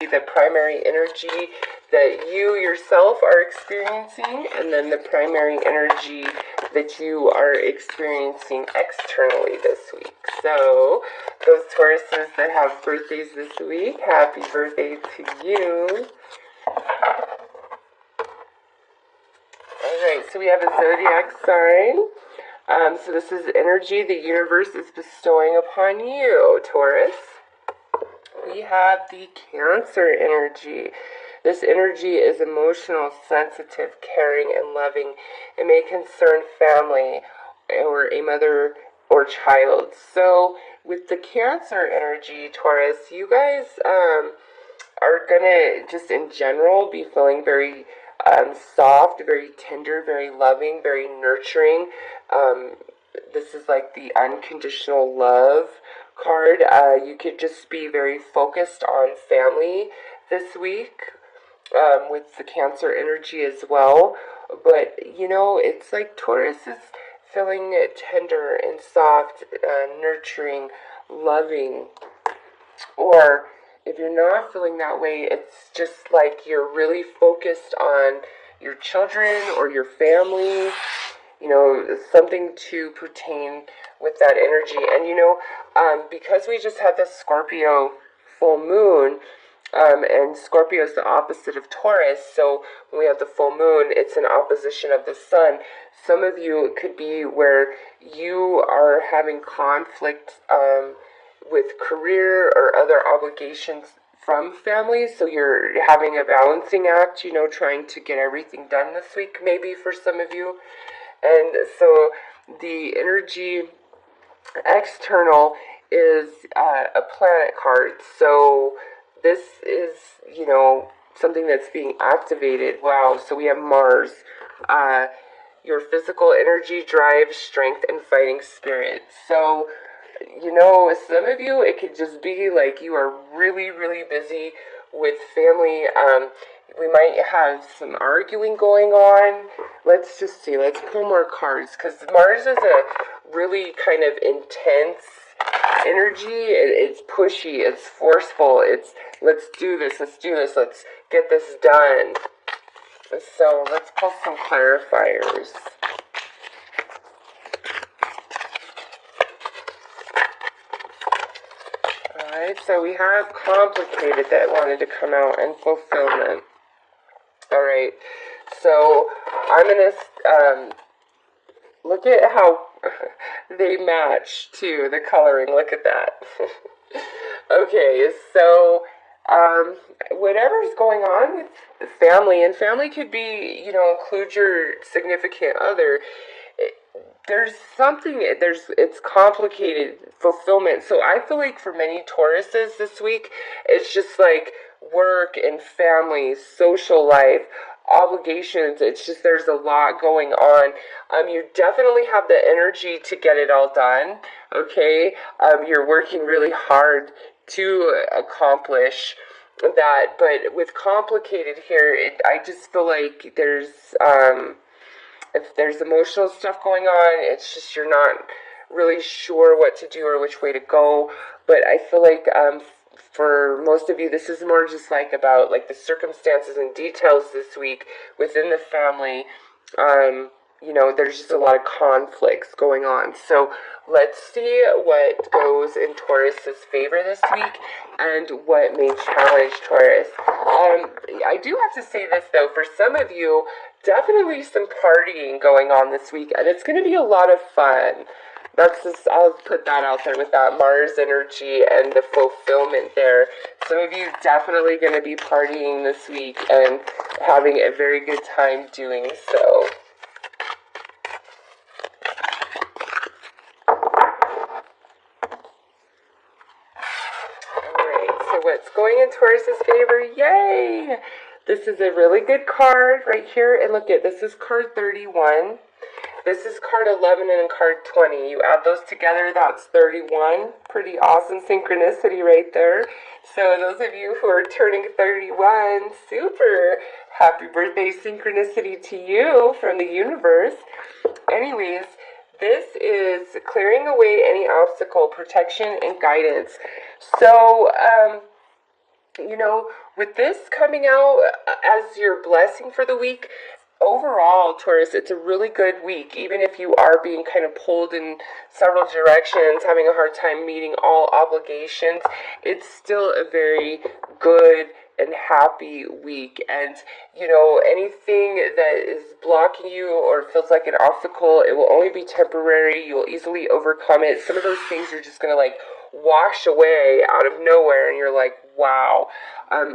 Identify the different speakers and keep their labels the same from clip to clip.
Speaker 1: the primary energy that you yourself are experiencing, and then the primary energy that you are experiencing externally this week. So those Tauruses that have birthdays this week, happy birthday to you. Alright, so we have a zodiac sign. So this is energy the universe is bestowing upon you, Taurus. We have the Cancer energy. This energy is emotional, sensitive, caring, and loving. It may concern family or a mother or child. So with the Cancer energy, Taurus, you guys are gonna just in general be feeling very soft, very tender, very loving, very nurturing. This is like the unconditional love card. You could just be very focused on family this week with the Cancer energy as well. But, you know, it's like Taurus is feeling tender and soft, nurturing, loving. Or if you're not feeling that way, it's just like you're really focused on your children or your family, you know, something to pertain with that energy. And, you know, because we just had the Scorpio full moon, and Scorpio is the opposite of Taurus, so when we have the full moon, it's an opposition of the sun. Some of you could be where you are having conflict with career or other obligations from family, so you're having a balancing act, you know, trying to get everything done this week, maybe for some of you. And so the energy external is a planet card. So this is, you know, something that's being activated. Wow. So we have Mars. Your physical energy, drive, strength, and fighting spirit. So, you know, some of you, it could just be like you are really, really busy with family. We might have some arguing going on. Let's just see. Let's pull more cards, because Mars is a really kind of intense energy. It's pushy. It's forceful. It's let's do this. Let's do this. Let's get this done. So let's pull some clarifiers. Alright, so we have complicated that wanted to come out, and fulfillment. Alright, so I'm going to look at how they match to the coloring. Look at that. Okay, so whatever's going on with family, and family could be, you know, include your significant other. There's something, it's complicated, fulfillment. So I feel like for many Tauruses this week, it's just like work and family, social life, obligations. It's just there's a lot going on. You definitely have the energy to get it all done, okay? You're working really hard to accomplish that, but with complicated here, I just feel like there's if there's emotional stuff going on, it's just you're not really sure what to do or which way to go. But I feel like for most of you, this is more just like about like the circumstances and details this week within the family. You know, there's just a lot of conflicts going on. So let's see what goes in Taurus's favor this week and what may challenge Taurus. I do have to say this though, for some of you, definitely some partying going on this week, and it's going to be a lot of fun. That's just, I'll put that out there with that Mars energy and the fulfillment there. Some of you definitely going to be partying this week and having a very good time doing so. Alright, so what's going in Taurus's favor? Yay! This is a really good card right here. And look at, this is card 31. This is card 11 and card 20. You add those together, that's 31. Pretty awesome synchronicity right there. So those of you who are turning 31, super happy birthday synchronicity to you from the universe. Anyways, this is clearing away any obstacle, protection, and guidance. So, with this coming out as your blessing for the week, overall, Taurus, it's a really good week. Even if you are being kind of pulled in several directions, having a hard time meeting all obligations, it's still a very good and happy week. And, anything that is blocking you or feels like an obstacle, it will only be temporary. You'll easily overcome it. Some of those things are just going to wash away out of nowhere, and you're like, wow.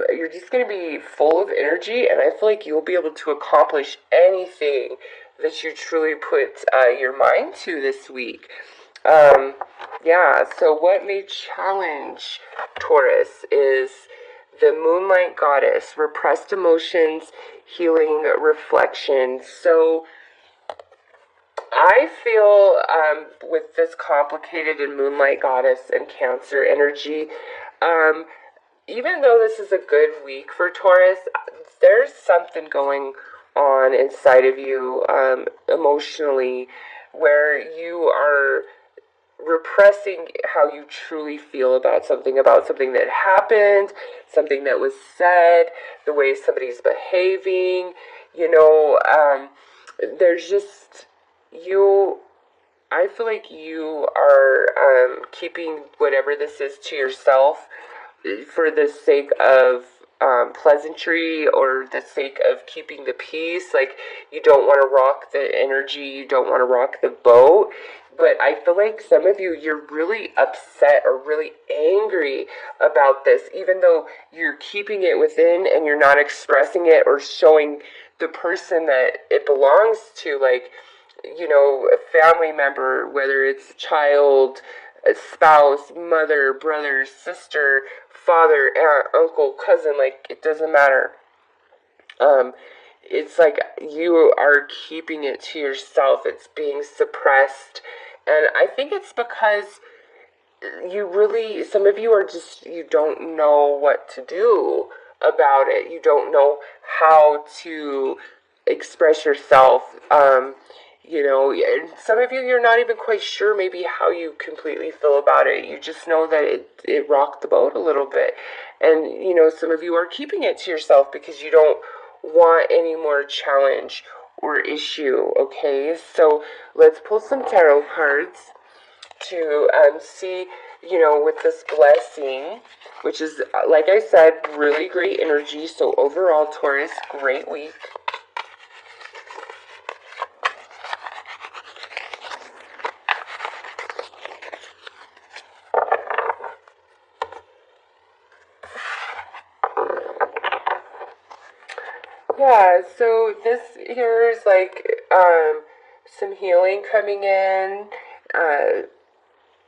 Speaker 1: You're just going to be full of energy, and I feel like you'll be able to accomplish anything that you truly put your mind to this week. So what may challenge Taurus is the Moonlight Goddess, repressed emotions, healing, reflection. So I feel with this complicated and Moonlight Goddess and Cancer energy, even though this is a good week for Taurus, there's something going on inside of you emotionally where you are repressing how you truly feel about something that happened, something that was said, the way somebody's behaving. There's just I feel like you are keeping whatever this is to yourself for the sake of pleasantry or the sake of keeping the peace. Like, you don't want to rock the energy, you don't want to rock the boat. But I feel like some of you, you're really upset or really angry about this, even though you're keeping it within and you're not expressing it or showing the person that it belongs to, like, a family member, whether it's a child, a spouse, mother, brother, sister, father, aunt, uncle, cousin, like, it doesn't matter. It's like you are keeping it to yourself. It's being suppressed. And I think it's because some of you are just, you don't know what to do about it. You don't know how to express yourself. And some of you, you're not even quite sure maybe how you completely feel about it. You just know that it rocked the boat a little bit. And, some of you are keeping it to yourself because you don't want any more challenge or issue, okay? So let's pull some tarot cards to see, with this blessing, which is, like I said, really great energy. So overall, Taurus, great week. Yeah, so this here is like some healing coming in,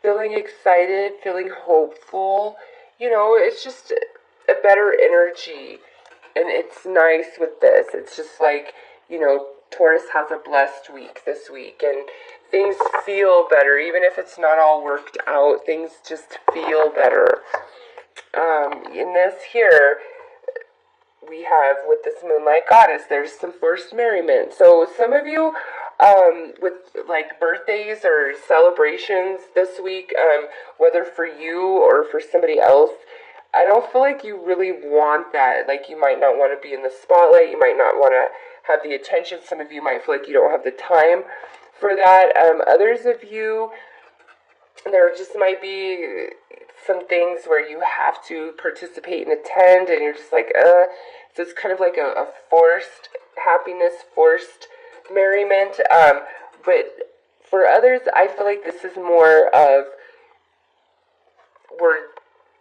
Speaker 1: feeling excited, feeling hopeful. It's just a better energy, and it's nice with this. It's just like, Taurus has a blessed week this week, and things feel better, even if it's not all worked out. Things just feel better. In this here, we have with this Moonlight Goddess, there's some forced merriment. So some of you, with like birthdays or celebrations this week, whether for you or for somebody else, I don't feel like you really want that. Like, you might not want to be in the spotlight. You might not want to have the attention. Some of you might feel like you don't have the time for that. Others of you, there just might be some things where you have to participate and attend, and you're just like, So it's kind of like a forced happiness, forced merriment. But for others, I feel like this is more of, we're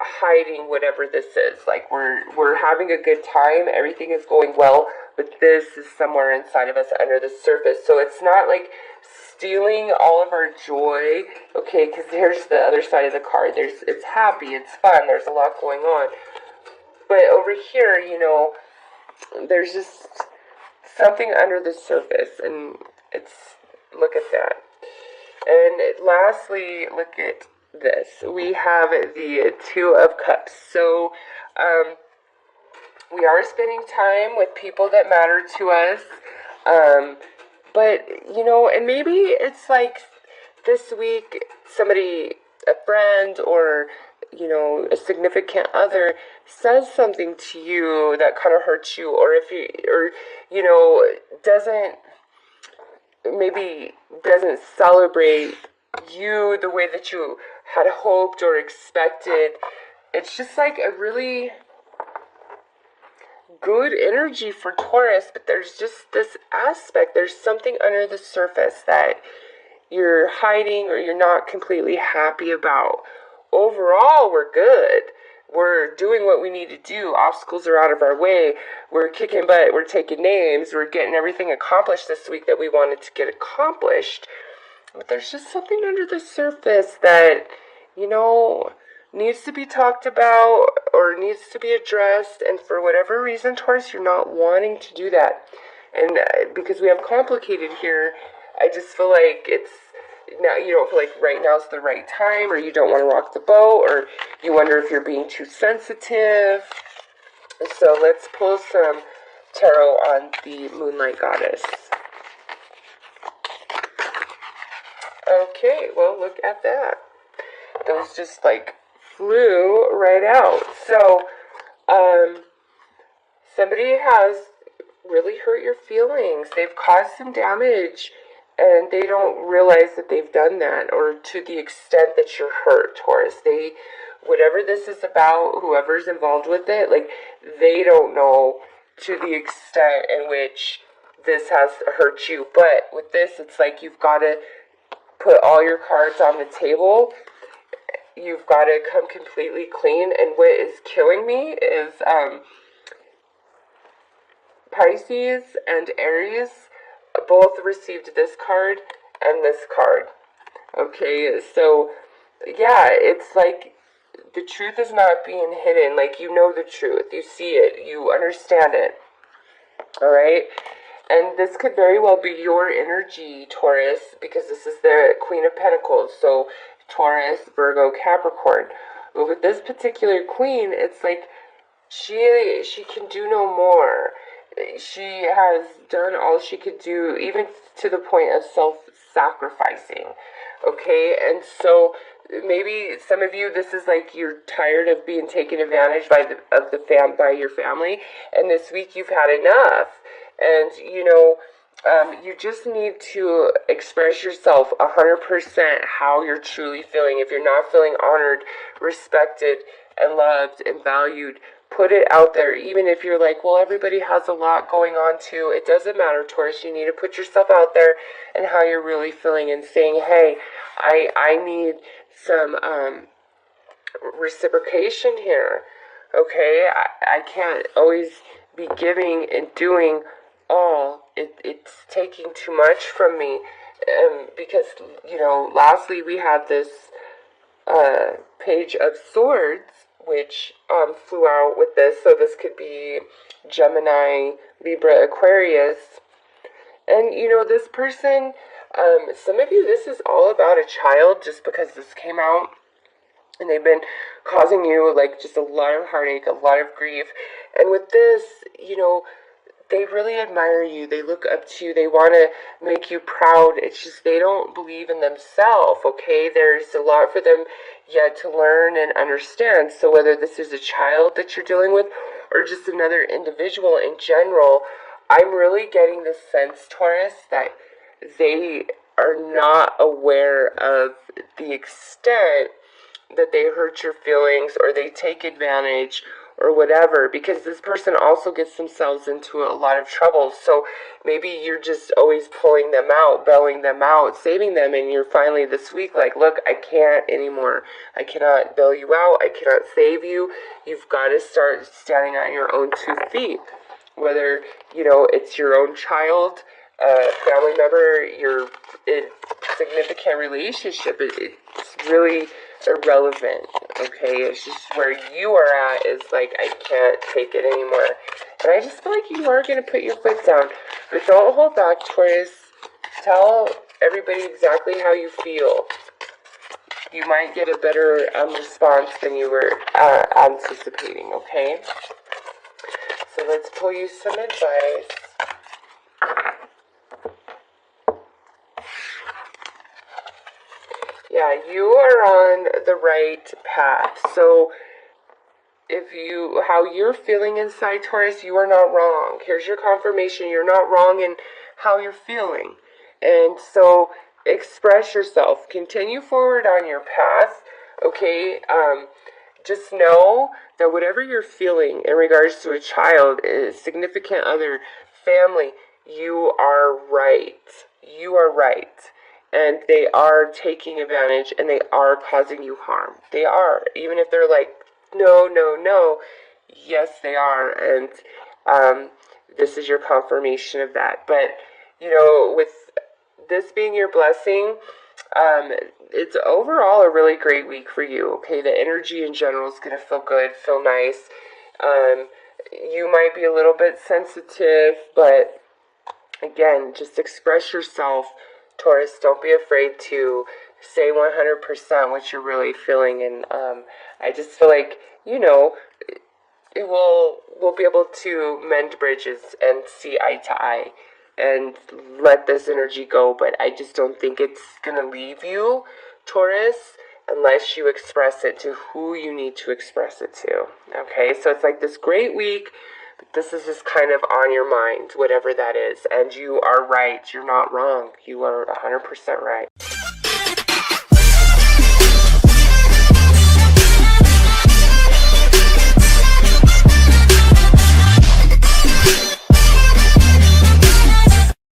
Speaker 1: hiding whatever this is. Like, we're having a good time, everything is going well, but this is somewhere inside of us under the surface. So it's not like stealing all of our joy, okay, because there's the other side of the card. It's happy, it's fun, there's a lot going on. But over here, there's just something under the surface, and look at that. And lastly, look at this. We have the Two of Cups. So, we are spending time with people that matter to us. But, and maybe it's like this week, somebody, a friend, or, you know, a significant other says something to you that kind of hurts you, or if you, or, you know, maybe doesn't celebrate you the way that you had hoped or expected. It's just like a really good energy for Taurus, but there's just this aspect. There's something under the surface that you're hiding or you're not completely happy about. Overall, we're good. We're doing what we need to do. Obstacles are out of our way. We're kicking butt. We're taking names. We're getting everything accomplished this week that we wanted to get accomplished. But there's just something under the surface that, you know, needs to be talked about or needs to be addressed. And for whatever reason, Taurus, you're not wanting to do that. And because we have complicated here, I just feel like it's now, you don't feel like right now is the right time, or you don't want to rock the boat, or you wonder if you're being too sensitive. So let's pull some tarot on the Moonlight Goddess. Okay, well, look at that. Those just like flew right out. So, somebody has really hurt your feelings. They've caused some damage, and they don't realize that they've done that, or to the extent that you're hurt, Taurus. Whatever this is about, whoever's involved with it, like, they don't know to the extent in which this has hurt you. But with this, it's like you've got to put all your cards on the table. You've got to come completely clean. And what is killing me is Pisces and Aries both received this card and this card. Okay, so yeah, it's like the truth is not being hidden. Like, you know the truth, you see it, you understand it. All right, and this could very well be your energy, Taurus, because this is the Queen of Pentacles. So Taurus, Virgo, Capricorn. But with this particular queen, it's like she can do no more. She has done all she could do, even to the point of self-sacrificing. Okay, and so maybe some of you, this is like you're tired of being taken advantage by your family, and this week you've had enough, and you know, you just need to express yourself 100% how you're truly feeling. If you're not feeling honored, respected, and loved and valued, put it out there. Even if you're like, well, everybody has a lot going on too. It doesn't matter, Taurus. You need to put yourself out there and how you're really feeling, and saying, hey, I need some reciprocation here. Okay, I can't always be giving and doing all. It's taking too much from me. Because, you know, lastly, we had this Page of Swords, which flew out with this. So this could be Gemini, Libra, Aquarius. And, you know, this person, some of you, this is all about a child, just because this came out. And they've been causing you, like, just a lot of heartache, a lot of grief. And with this, you know, they really admire you. They look up to you. They want to make you proud. It's just they don't believe in themselves, okay? There's a lot for them yet to learn and understand. So whether this is a child that you're dealing with or just another individual in general, I'm really getting the sense, Taurus, that they are not aware of the extent that they hurt your feelings, or they take advantage, or whatever, because this person also gets themselves into a lot of trouble. So maybe you're just always pulling them out, bailing them out, saving them, and you're finally this week like, look, I can't anymore. I cannot bail you out. I cannot save you. You've got to start standing on your own 2 feet. Whether, you know, it's your own child, family member, your significant relationship, it's really irrelevant, okay? It's just where you are at is like, I can't take it anymore. And I just feel like you are going to put your foot down. But don't hold back, Taurus. Tell everybody exactly how you feel. You might get a better response than you were anticipating, okay? So let's pull you some advice. Yeah, you are on the right path. So how you're feeling inside, Taurus, you are not wrong. Here's your confirmation. You're not wrong in how you're feeling. And so express yourself. Continue forward on your path. Okay? Just know that whatever you're feeling in regards to a child, a significant other, family, you are right. You are right. And they are taking advantage and they are causing you harm. They are. Even if they're like, no, no, no. Yes, they are. And this is your confirmation of that. But, with this being your blessing, it's overall a really great week for you. Okay, the energy in general is going to feel good, feel nice. You might be a little bit sensitive, but again, just express yourself, Taurus. Don't be afraid to say 100% what you're really feeling. And I just feel like, we'll be able to mend bridges and see eye to eye and let this energy go. But I just don't think it's going to leave you, Taurus, unless you express it to who you need to express it to. Okay, so it's like this great week, but this is just kind of on your mind, whatever that is. And you are right. You're not wrong. You are 100% right.